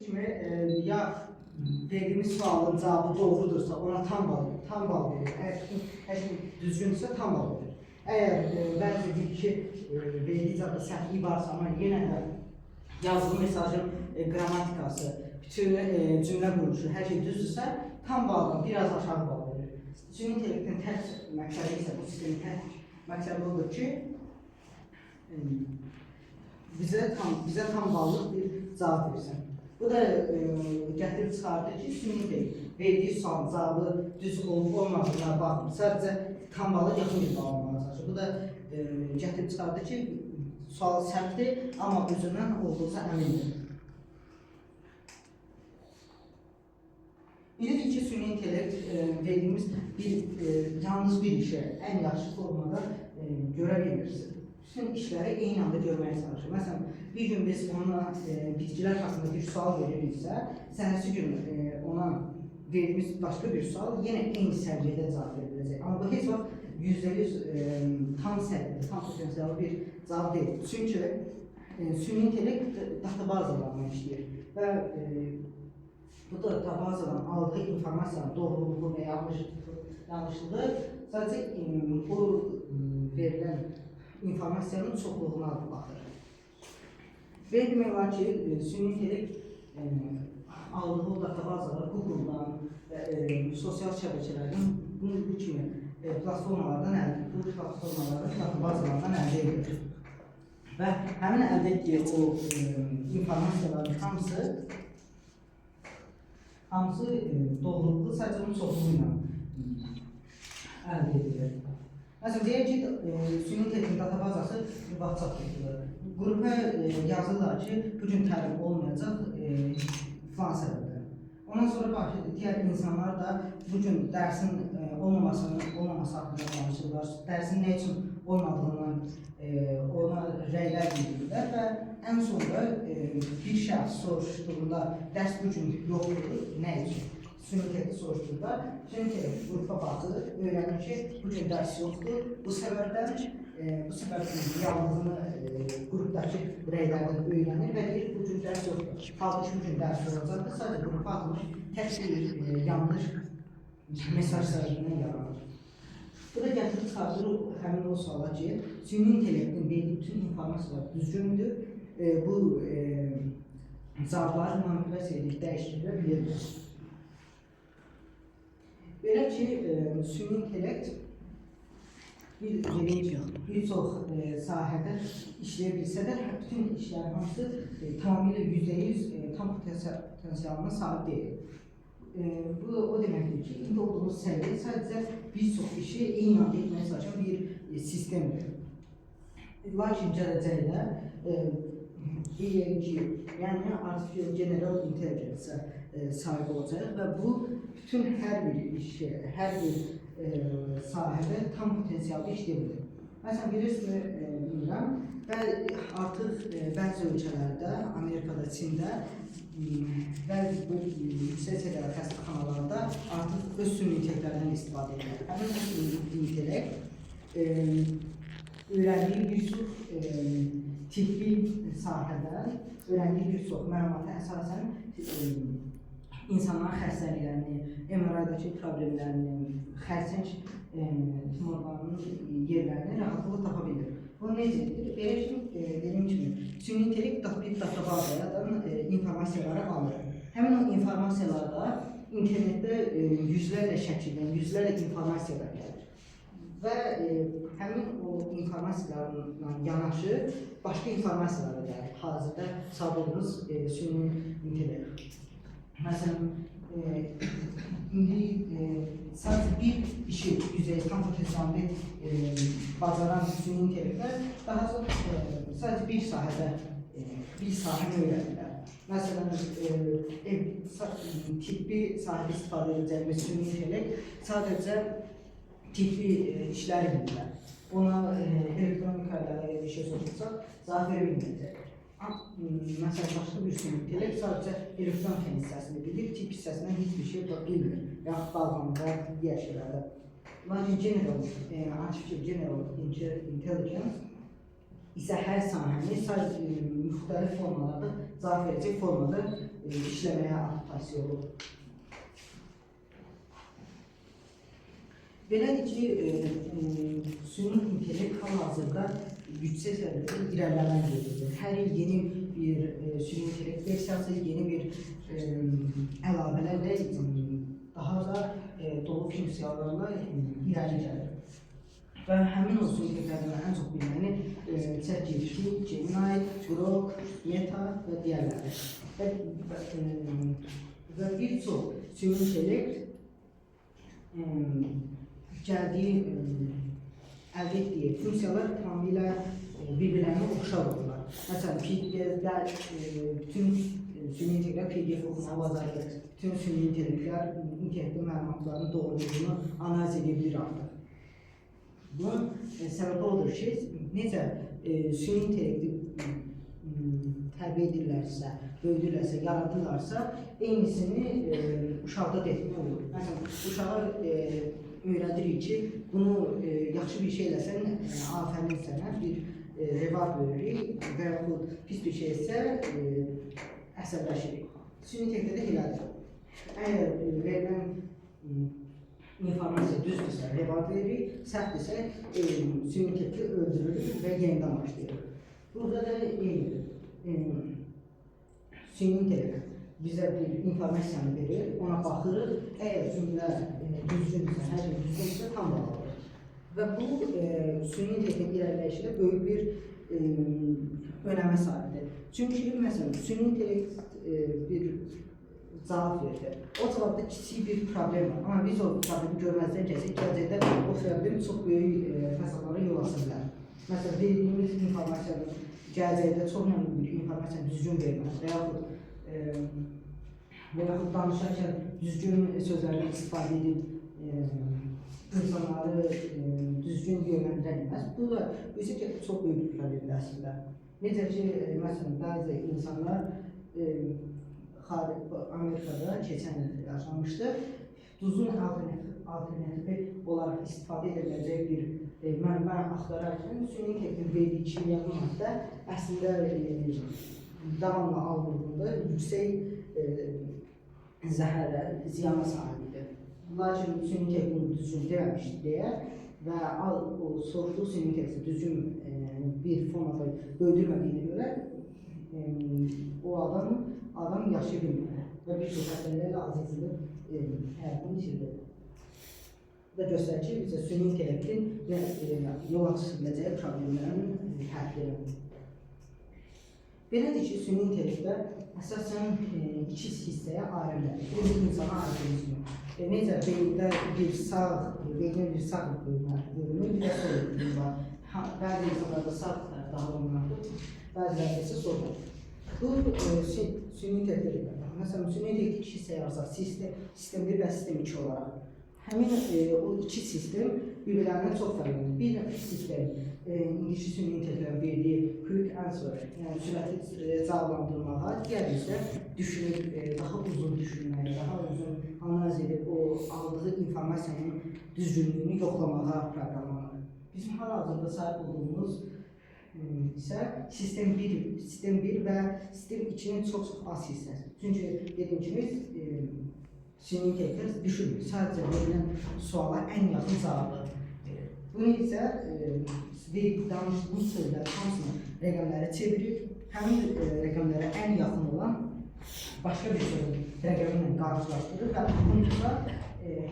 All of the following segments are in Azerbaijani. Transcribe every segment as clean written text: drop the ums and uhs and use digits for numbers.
Kimi ya verdiğimiz sualın cevabı doğrudursa ona tam bal verir. Eğer düzgünse tam bal verir. Eğer bəzi bir-iki verdiği cevabda səhvliyi varsa ama yine de yazılı mesajın qrammatikası, bütün cümlə quruluşu, hər şey düzdürsə tam baldan biraz aşağı bal verir. Süni intellektin tək məqsədi isə bu sistemin tək məqsədi odur ki, bize tam ballıq bir cevap versin. Bu da gətirib çıxardır ki, süni verdiği sualın cevabı düz olub olmadığına baxmır. Sadəcə tam balı yaxın bir bal almağa çalışır. Bu da gətirib çıxardır ki, sual səhvdir, amma özündən olduqca əmindir. Bilirik ki, süni intellekt verdiğimiz yalnız bir işe en yaxşı formada görə bilirsin. Bütün işləri eyni anda görməyə çalışır. Məsələn, bir gün biz ona bitkilər haqqında bir sual veririksə, səhərsi gün ona verdiğimiz başka bir sual yine eyni səviyyədə cavab veriləcək. Amma bu heç vaxt %100 tam səviyyədə, tam potensiyalı bir cavab deyil. Çünki süni intellekt databazalarla işləyir və bu da databazadan aldığı informasiyanın doğruluğu və yanlışlığı sadəcə o verilən informasiyanın çoxluğuna baxır. Və demək var ki, süni intellekt aldığı o databazalar Google-dan, sosial şəbəkələrdən bu kimi platformalardan bu databazalardan əldə edilir. Və həmin əldə etdiyi o informasiyaların hamısı doğruluğu sadəcə onun çoxluğu ilə əldə edilir. Məsələn, deyək ki, süni intellektin databazası WhatsApp qrupudur. Qrupa yazırlar ki, bugün təlim olmayacaq filan səbəbdən. Ondan sonra digər insanlar da bugün dərsin olmaması haqqında danışırlar, dərsin nə üçün olmadığından ona rəylər bildirirlər və ən sonunda bir şəxs soruşduğunda dərs bugün yoxdur, nə üçün? Süni intellekti soruştururlar. Süni intellekt qrupa baxır, öyrənir ki, bugün dərs yoxdur. Bu səbəbdən yalnızını qrupdakı rəylərdən öyrənir və deyir, bugün dərs yoxdur. Halbuki bugün dərs olacaqdır, sadəcə qrupa atılmış tək bir yanlış mesaj səbəbindən yaranır. Bu da gətirib çıxardır həmin o suala ki, süni intellektin verdiyi bütün informasiyalar düzgündür. Bu cavabları manipulyasiya edib dəyişdirə bilir. Belə ki, süni intellekt bir çox sahədə işləyə bilsə də, bütün işlərin hamısı tamamilə %100 tam potensialına sahib deyil. Bu o deməkdir ki, indi olduğumuz səviyyə sadəcə bir çox işi eyni anda etməyə çalışan bir sistemdir. Lakin gələcəkdə AGI, yəni Artificial General Intelligence sahib olacaq və bu bütün hər bir işi, hər bir sahədə tam potensialda işləyə bilir. Məsələn, bilirəm, artıq bəzi ölkələrdə, Amerikada, Çində, bəzi bu yüksək səviyyəli xəstəxanalarda artıq öz süni intellektlərindən istifadə edir. Həmin o süni intellekt öyrəndiyi bir çox tibbi sahədən öyrəndiyi bir çox məlumata əsasən insanların xəstəliklərini, MRI-dakı problemlərini, xərçəng tumorlarının yerlərini rahatlıqla tapa bilir. Bu necə edir? Belə ki, dediyim kimi, süni intellekt bir databazadan informasiyaları alır. Həmin o informasiyalarda internetdə yüzlərlə şəkildən, yüzlərlə informasiyalar gəlir. Və həmin o informasiyalarla yanaşı başqa informasiyalara gəlir. Hazırda sahib olduğumuz süni intellekt. Məsələn, indi sadəcə bir işi tam potensialını bacaran süni intellektlər daha çox sadəcə bir sahəni öyrənirlər. Məsələn, tibbi sahədə istifadə edəcəyimiz süni intellekt sadəcə tibbi işləri bilirlər. Ona elektronika ilə bir şey soruşsaq, cavab verə bilməyəcək. Məsələn, başqa bir süni intellekt sadəcə elektron hissəsini bilir, tip hissəsindən heç bir şey bilmir. Yaxud qalğanda, digər şeylərdə. Lakin Artificial General Intelligence isə hər sahəni müxtəlif formalarda cavab verəcək formada iş işləməyə adaptasiya olur. Belədir ki, süni intellekt hal-hazırda yüksək səviyyədə irəliləmə gedir. Hər il yeni bir süni intellekt versiyası, yeni bir əlavələrlə daha da dolu funksiyalarla irəli gəlir. Və həmin o süni intellektlərdən ən çox bilməni ChatGPT, Gemini, Grok, Meta və digərləri. Və bir çox süni intellekt gəldiyi, əldə etdiyi funksiyalar tamamilə bir-birlərinə oxşar olurlar. Məsələn, PDF-lər, bütün süni intellekt PDF oxuma bacarır, bütün süni intellektlər intellektin məlumatlarının doğruluğunu analiz edə bilir artıq. Bunun səbəbi odur ki, necə süni intellekti tərbiyə edirlərsə, böyüdürlərsə, yaradırlarsa, eynisini uşaqda da etmək olur. Məsələn, uşağa öyrədirik ki, bunu yaxşı bir şey eləsən, afərin sənə bir reward veririk və yaxud pis bir şey isə əsəbləşirik. Süni intellektdə də elədir. Əgər verilən informasiya düzdürsə, reward veririk, səhvdirsə, süni intellekti öldürürük və yenidən başlayırıq. Burada da eynidir. Süni intellekt bizə bir informasiyanı verir, ona baxırıq, əgər cümlə düzgündürsə, hər şey düzgündürsə, tam bağlıdır. Və bu, süni intellektin irəliləyişində böyük bir önəmə sahibdir. Çünki, məsələn, süni intellekt bir cavab verir. O cavabda kiçik bir problem var, amma biz o problemi görməzdən gəlsək, gələcəkdə o problem çox böyük fəsadlara yol aça bilər. Məsələn, verdiyimiz informasiyanın gələcəkdə çox məmnun bir informasiyanı düzgün verməz və yaxud danışarkən düzgün sözlərdən istifadə edib insanları düzgün yönləndirə bilməz. Bu da bizə çox böyük bir problemdir əslində. Necə ki, məsələn, bəzi insanlar Amerikada keçən il yaşamışdı. Duzun alternatifi olaraq istifadə edə biləcək bir mənbə axtararkən süni intellektin verdiyi kimyəvi maddə əslində davamlı alındığında yüksək zəhərə, ziyana sahibdir. Lakin süni intellektin düzgün deməmişdir deyə və soruşduğu süni intellekti düzgün bir formada böyüdülmədiyinə görə o adam yaşaya bilmir və bir çox xəstəliklərlə azizliyini həyatını itirdir. Bu da göstərir ki, bizə süni intellektin yol açı biləcəyi problemlərin həllidir. Belədir ki, süni intellektdə əsasən iki hissəyə ayrılır. Bu insana ayrılır. Necə beyində bir sağ bölünür, bir də sol bölünür var. Bəzi insanlarda sağ daha olmalıdır, bəzilərdə isə sol bölünür. Bu süni intellektdir. Məsələn, süni intellekti iki hissəyə ayırırıq, sistem 1 və sistem 2 olaraq. Həmin o iki sistem bir-birlərindən çox fərqlənir. Bir sistem indiki süni intellektlərin verdiyi quick answer, yəni sürətli cavablandırmağa, digər isə düşünüb, daha uzun düşünməyə, daha uzun analiz edib o aldığı informasiyanın düzgünlüyünü yoxlamağa proqramlanır. Bizim hal-hazırda sahib olduğumuz isə sistem 1 və sistem 2-nin çox az hissəsi. Çünki dediyim kimi, süni intellekt düşünmür, sadəcə verilən suala ən yaxın cavabı verir. Bunu isə danışdığımız sözlər hamısını rəqəmlərə çevirir, həmin rəqəmlərə ən yaxın olan başqa bir sözün rəqəmi ilə qarşılaşdırır və bununla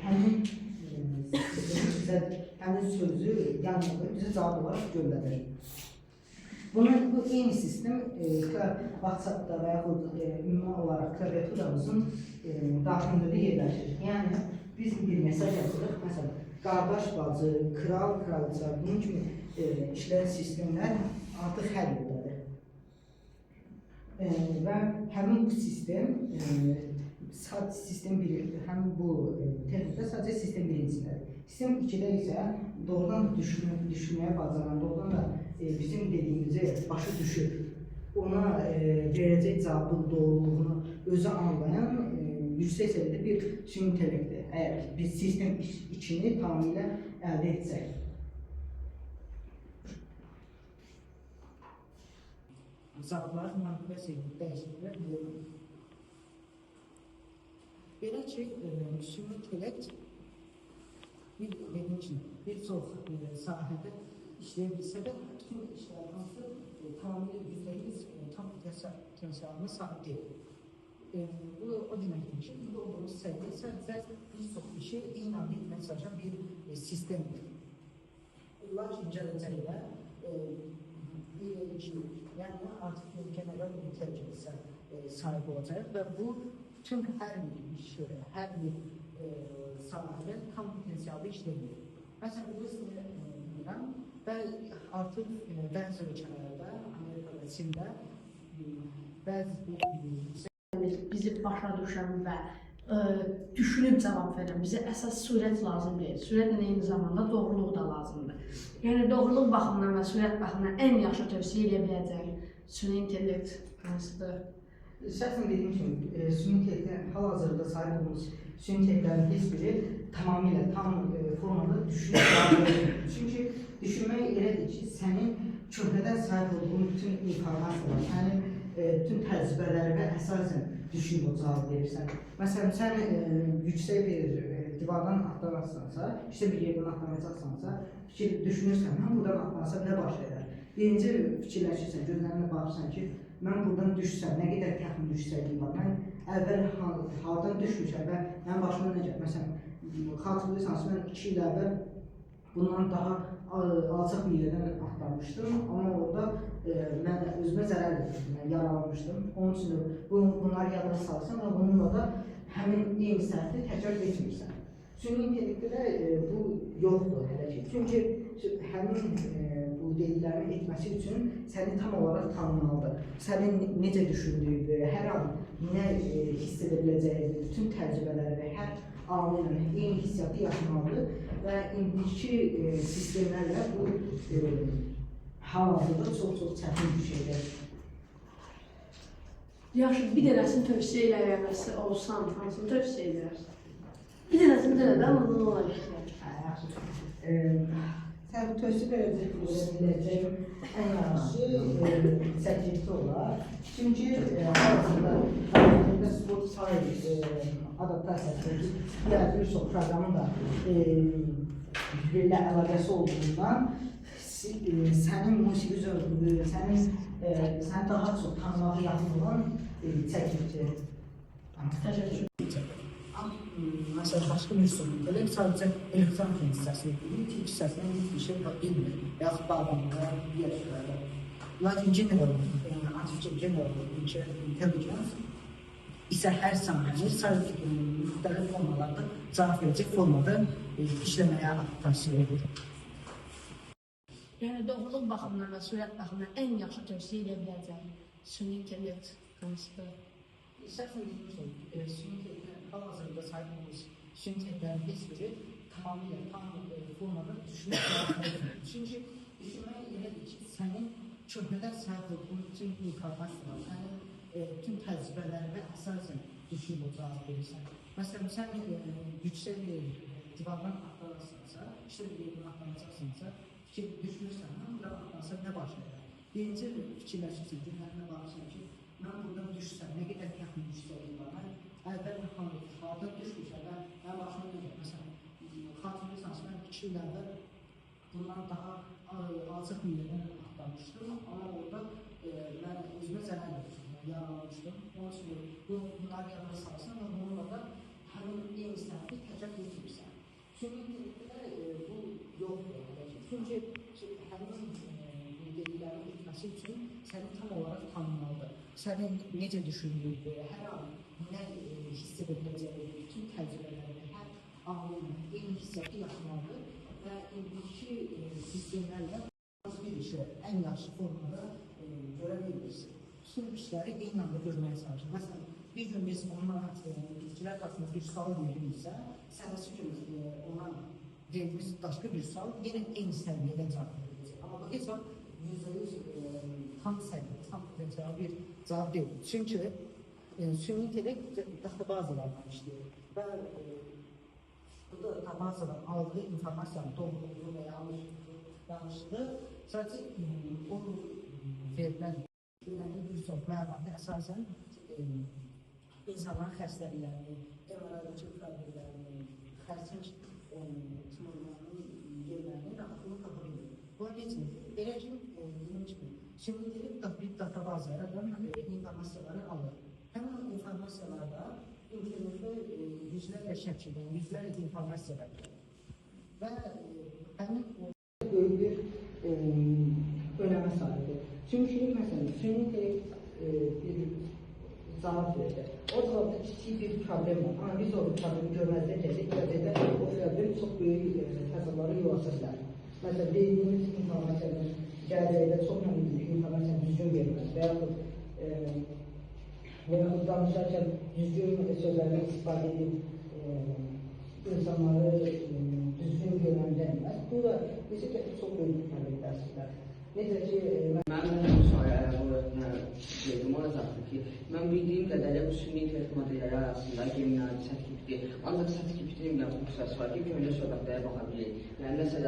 həmin sözü yanında bizə cavab olaraq göndərir. Bu eyni sistem WhatsApp-da və yaxud ümumi olaraq klaviaturamızın daxilində də yerləşir. Yəni, biz bir mesaj yazırıq, məsələn, qardaş bacı, kral, kraliça, bunun kimi işləyən sistemlər artıq hər yerdadır. Və həmin bu sistem, həmin bu texnikdə sadəcə sistem birincisidir. Sistem 2-də isə doğrudan da düşünməyə bacaran, doğrudan da bizim dediyimizi başa düşüb, ona verəcək cavabın doğruluğunu özü anlayan yüksək səviyyədə bir süni intellektdir. Əgər biz sistem 2-ni tamamilə əldə etsək. Cavablar, mantıqlı dəyişikliklər Belə ki, süni intellekt bir çox sahədə işləyə bilsə də, bütün işlər hansı tamamilə %100 tam potensialına sahib deyil. Bu o deməkdir ki, indi olduğumuz səviyyə sadəcə bir çox işi eyni anda etməyə çalışan bir sistemdir. Lakin gələcəkdə yəni artıq general intelligensə sahib olacaq və bu tüm hər bir iş, hər bir sahədə tam potensialda işləmir. Məsələn, biz bilirəm və artıq bəzi ölkələrdə, Amerika və Çində bəzi bizi başa düşən və düşünüb cavab verən, bizə əsas sürət lazım deyil. Sürətlə eyni zamanda doğruluq da lazımdır. Yəni doğruluq baxımından və sürət baxımından ən yaxşı tövsiyə edə biləcək süni intellekt hansıdır? Şəxsən dediyim kimi, süni intellektin hal-hazırda sahib olduğumuz süni intellektlərin heç biri tamamilə tam formada düşünmək. Çünki düşünmək elədir ki, sənin köhnədən sahib olduğun bütün informasiyalar, sənin bütün təcrübələrə əsasən düşünüb o cavab verirsən. Məsələn, sən yüksək bir divardan atlanarsansa, işte bir yerdən atlanacaqsansa, düşünürsən, mən buradan atlansam nə baş verər? Birinci fikirləşirsən, gözlərinə baxırsan ki, mən buradan düşsəm, nə qədər təxmin düşsəylik var. Mən əvvəl hardan düşmüşəm və mənim başıma nə gəlir? Məsələn, xatırlayırsanız, mən 2 il əvvəl bundan daha alçaq bir yerdən atlamışdım, amma orada mən özümə zərər vermişdim, yaralanmışdım. Onun üçün bunları yadına salırsan və bununla da həmin eyni səhvini təkrar etmirsən. Süni intellektdə də bu yoxdur hələ ki. Çünki həmin bu dediklərimi etməsi üçün səni tam olaraq tanımalıdır. Sənin necə düşündüyü, hər an nə hiss edə biləcəyi, bütün təcrübələri və hər anı ilə eyni hissiyatı yaşamalıdır və indiki sistemlərlə bu hal-hazırda çox çətin bir şeydir. Yaxşı, bir dənəsini tövsiyə eləməsi olsan, hansını tövsiyə edərsən? Bir dənəsini də amma olar Yaxşı. Tövsiyə edəcəyim ən yaxşı çəkilti olar. Çünki hal-hazırda Spotify adaptasiyası bir çox proqramın da ilə əlaqəsi olduğundan sənin musiqi zövqünü, səni daha çox tanımağa yaxın olan çəkilti. Məsələn, başqa bir sorun, sadəcə elektron hissəsini bilir, ki, hissəsindən bir şey bilmir, yaxud bağlamında, yerlərdə. Lakin general intelligence isə hər saniyə sadəcə müxtəlif formalarda cavab verəcək formada işləməyə tavsiyə edir. Yəni doğruluq baxımından və sürət baxımından ən yaxşı tövsiyə edə biləcək süni intellekt hansıdır? Şəxsən dediyim kimi, süni intellektdən hal-hazırda sahib olduğumuz süni intellektlərin heç biri tamamilə tam formada düşünmək lazımdır. Çünki düşünmək elədir ki, sənin köhnədən sahib olduğun bütün informasiyalar, sənin bütün təcrübələrə əsasən düşünüb o cavab verirsən. Məsələn, sən yüksək bir divardan atlanırsansa, işte bir yerdən atlanacaqsansa, düşünürsən, mən buradan atlansam nə baş verir? Birinci fikirləşirsən, günlərinə baxırsan ki, mən buradan düşsəm, nə qədər təxmin düşsəyim var? Mən əvvəl hardan düşmüşəm və mən başıma nə gəlir? Məsələn, xatırlayırsanız, mən 2 il əvvəl bundan daha alçaq bir yerdən atlamışdım, amma orada mən özümə zərər vermişdim, yaralanmışdım. Onun üçün bunları yadına salsan və bununla da həmin eyni səhvi təkrar etmirsən. Süni intellektdə bu yoxdur. Çünki həmin dediklərini etməsi üçün səni tam olaraq tanımalıdır. Sənin necə düşündüyü, hər an nə hiss edə biləcəyi, bütün təcrübələri, hər anı eyni hissiyatı yaşamalıdır və indiki sistemlərlə bir işi ən yaxşı formada görə bilirsin. Bütün işləri eyni anda görməyə çalışır. Məsələn, bir gün biz onunla bitkilər qarşısında bir sual veririksə, sənəsi gün ona verdiğimiz başka bir sual yine en səviyyədə cavab veriləcək. Amma bu heç vaxt %100 tam səviyyə, tam potensial bir cavab deyil. Çünki süni intellekt databazalarla işləyir və bu da databazadan aldığı informasiyanın doğruluğu və yanlışlığı sadəcə o verilən bir çox məlumatı əsasən insanların xəstəliklərini, MR-dakı problemlərini, xərçəng tumorlarının yerlərini rahatlıqla tapa bilir. Bu necə? Belə ki, dediyim kimi, şimdi gedib bir databaz yaradan informasiyaları alır. Həmin o informasiyalarda internetdə yüzlərlə şəkildə, yüzlərlə informasiyalar və həmin o böyük bir önəmə sahibdir. Çünki məsələn, süni intellekt bir cavab verdi. O cavabda kiçik bir problem var. Amma biz o problemi görməzdən gələcəkdə o problem çox böyük təzadları yol aça bilər. Məsələn, verdiyimiz informasiyanın gələcəkdə çox mühüm informasiyanı düzgün verməz və yaxud danışarkən düzgün sözlərdən istifadə edib insanları düzgün yönləndirməz. Bu da bizi çox böyük problem dərsliklər. Necə ki, mən bu sayəyə dedim olacaqdır ki, mən bildiyim qədərlə bu süni intellekt modelləri arasında Gemini, ChatGPT, ancaq ChatGPT-nin bir xüsusiyyəti var ki, köhnə söhbətlərə baxa bilir. Yəni, nəsə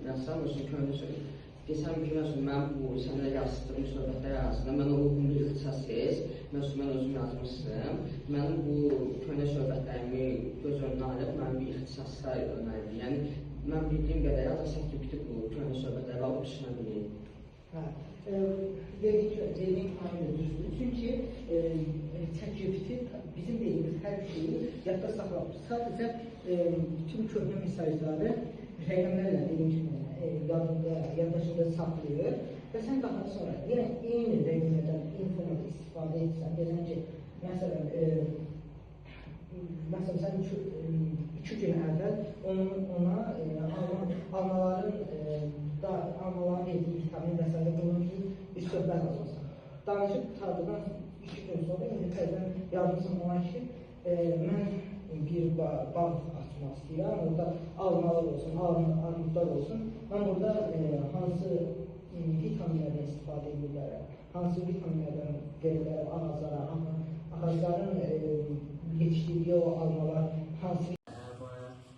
yazsam, köhnə söhbət. Desəm ki, mən bu sənə yazdığım söhbətlər arasında mən o uyğun bir ixtisas mən özüm yazmışsın. Mənim bu köhnə söhbətlərimi göz önünə alıb, mən bir ixtisasda önərdim. Yəni, mən bildiyim qədərlə ancaq ChatGPT bu köhnə söhbətləri alıb düşünə bilir. Dediğim aynı düzdür. Çünkü ChatGPT bizim dediğimiz her şeyi yadda saklamış. Sadece tüm köhnə mesajları rəqəmlərlə dediğim kimi yaddaşında saklıyor və sən daha sonra yenə eyni rəqəmlərdən informada istifadə etsən, deyən ki, məsələn sən 2 gün əvvəl ona almaların verdiyi vitamin və s. bunun bir söhbət alırsan. Danışıb qutardıdan 2 gün sonra indi təzdən yazmışsın ona ki, mən bir bağ açmaq istəyirəm, orada almalar olsun, armudlar olsun. Mən burada hansı vitaminlərdən istifadə edirlərəm, hansı vitaminlərdən verirlərəm ağaclara, ağacların yetişdirdiyi o almalar hansı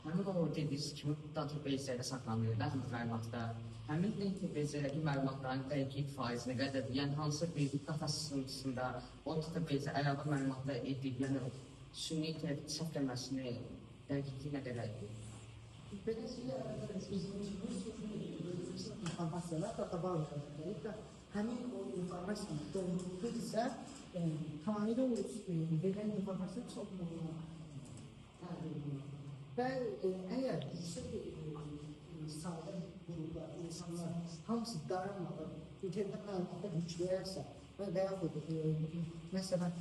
Həmin o dediyiniz kimi database-lərdə saxlanılır, məlumatda. Həmin database-lərdəki məlumatların dəqiq faizi nə qədərdir? Yəni, hansı bir data sınıcısında o database əlavə məlumatlar edir, yəni süni intellekt səfləməsini dəqiqliyi nə qədərdir? Beləliklə, informasiyalar databazlardır və həmin o informasiyanın doğruluğu isə tamamilə verilən informasiya çox mühüm təhlil edilir. Və əgər sadə qruplar, insanlar hamısı dayanmadan internetdə məlumatlar yükləyərsə və yaxud məsələn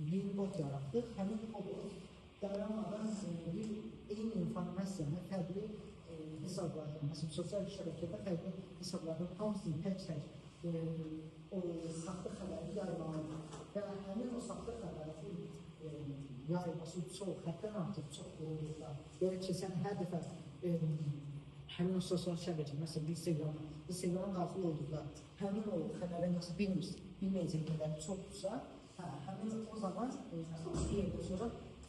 bir bot yaratdıq, həmin o bot dayanmadan bir eyni informasiyanı fərqli hesablardan, məsələn sosial şəbəkədə fərqli hesablardan hamısını tək-tək o saxta xəbəri yaymalıdır və həmin o saxta xəbəri yayması çox, həddən artıq çox olurlar. Yəni ki, sən hər dəfə həmin o sosial şəbəkə, məsələn, Instagram daxil olduqda həmin o xəbəri nasıl bilməyəcəkləri çoxdursa, həmin o zaman sonra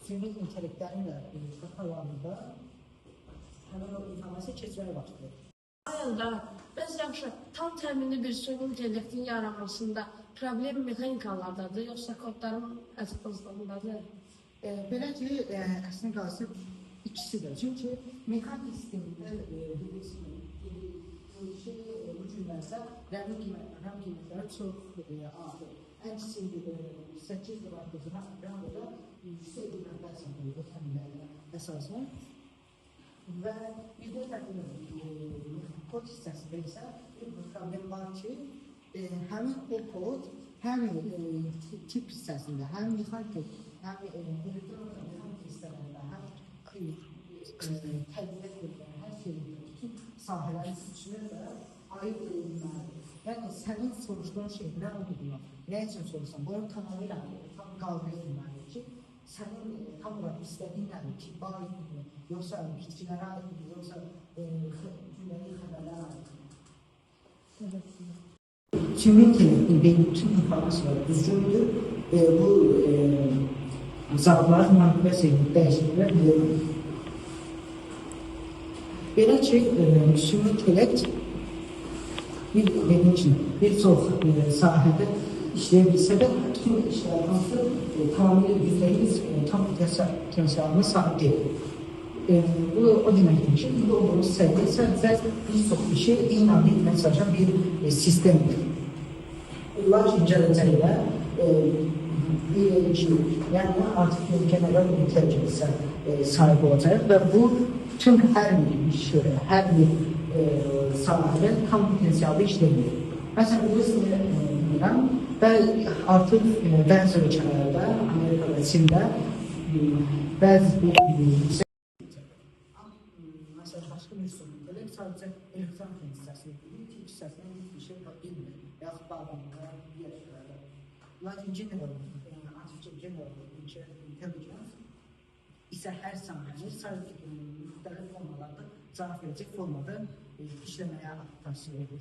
süni intellektlərin də qatalarında həmin o informasiya keçməyə başlayır. Ayında, bəs yaxşı, tam təminli bir süni intellektin yaranmasında problem mexanikalardadır, yoxsa kodların azlığındadır? Belə ki, əslində qalsa ikisidir. Çünki mexanik sistemində bu günlərdə rəm qiymətləri çox artır. Ən kiçik 8 rəmdə yüksək qiymətlər satılır ötənlərlə əsasən. Və bir də kod hissəsində isə bir problem var ki, həmin o kod həm tip hissəsində, həm mexanik, həm mexanik hissələrində, həm tədbiq edilən, hər şeyin sahələrin üçünə də aid edilməlidir. Yəni, sənin soruşduğun şey nə olduğunu, nə üçün soruşsan, bunu tamamilə tam qalb edilməlidir ki, sənin tam olaraq istədiyin nədir ki, bağ edilmir, yoxsa bitkilərə aiddir, yoxsa gündəlik xəbərlərə aiddir. Süni intellektin verdiyi bütün informasiyalar düzgündür. Bu cavablar manipulyasiya edib dəyişikliklər bilir. Belə ki, süni intellekt bir çox sahədə işleyebilse de bütün işler hansı tamamıyla %100 tam potensialına sahip değil. Bu o deməkdir ki, burada olduğumuz səviyyə sadəcə bir çox işi eyni anda etməyə çalışan bir sistemdir. Lakin gələcəkdə yəni artıq general intelligence'ə sahib olacaq və bu tüm hər bir iş, hər bir sahədə tam potensialda işləyir. Məsələn, bu bilirəm və artıq bəzi ölkələrdə, Amerikada, Çində bəzi başqa bir sorunlar sadəcə elektron hissəsini bilir, ki, hissəsindən bir şey bilmir, yaxud bağlamada, digər şeylərdə. Lakin general intelligence isə hər sahəni sadəcə müxtəlif formalarda, cavab verəcək formada işləməyə tavsiyə edir.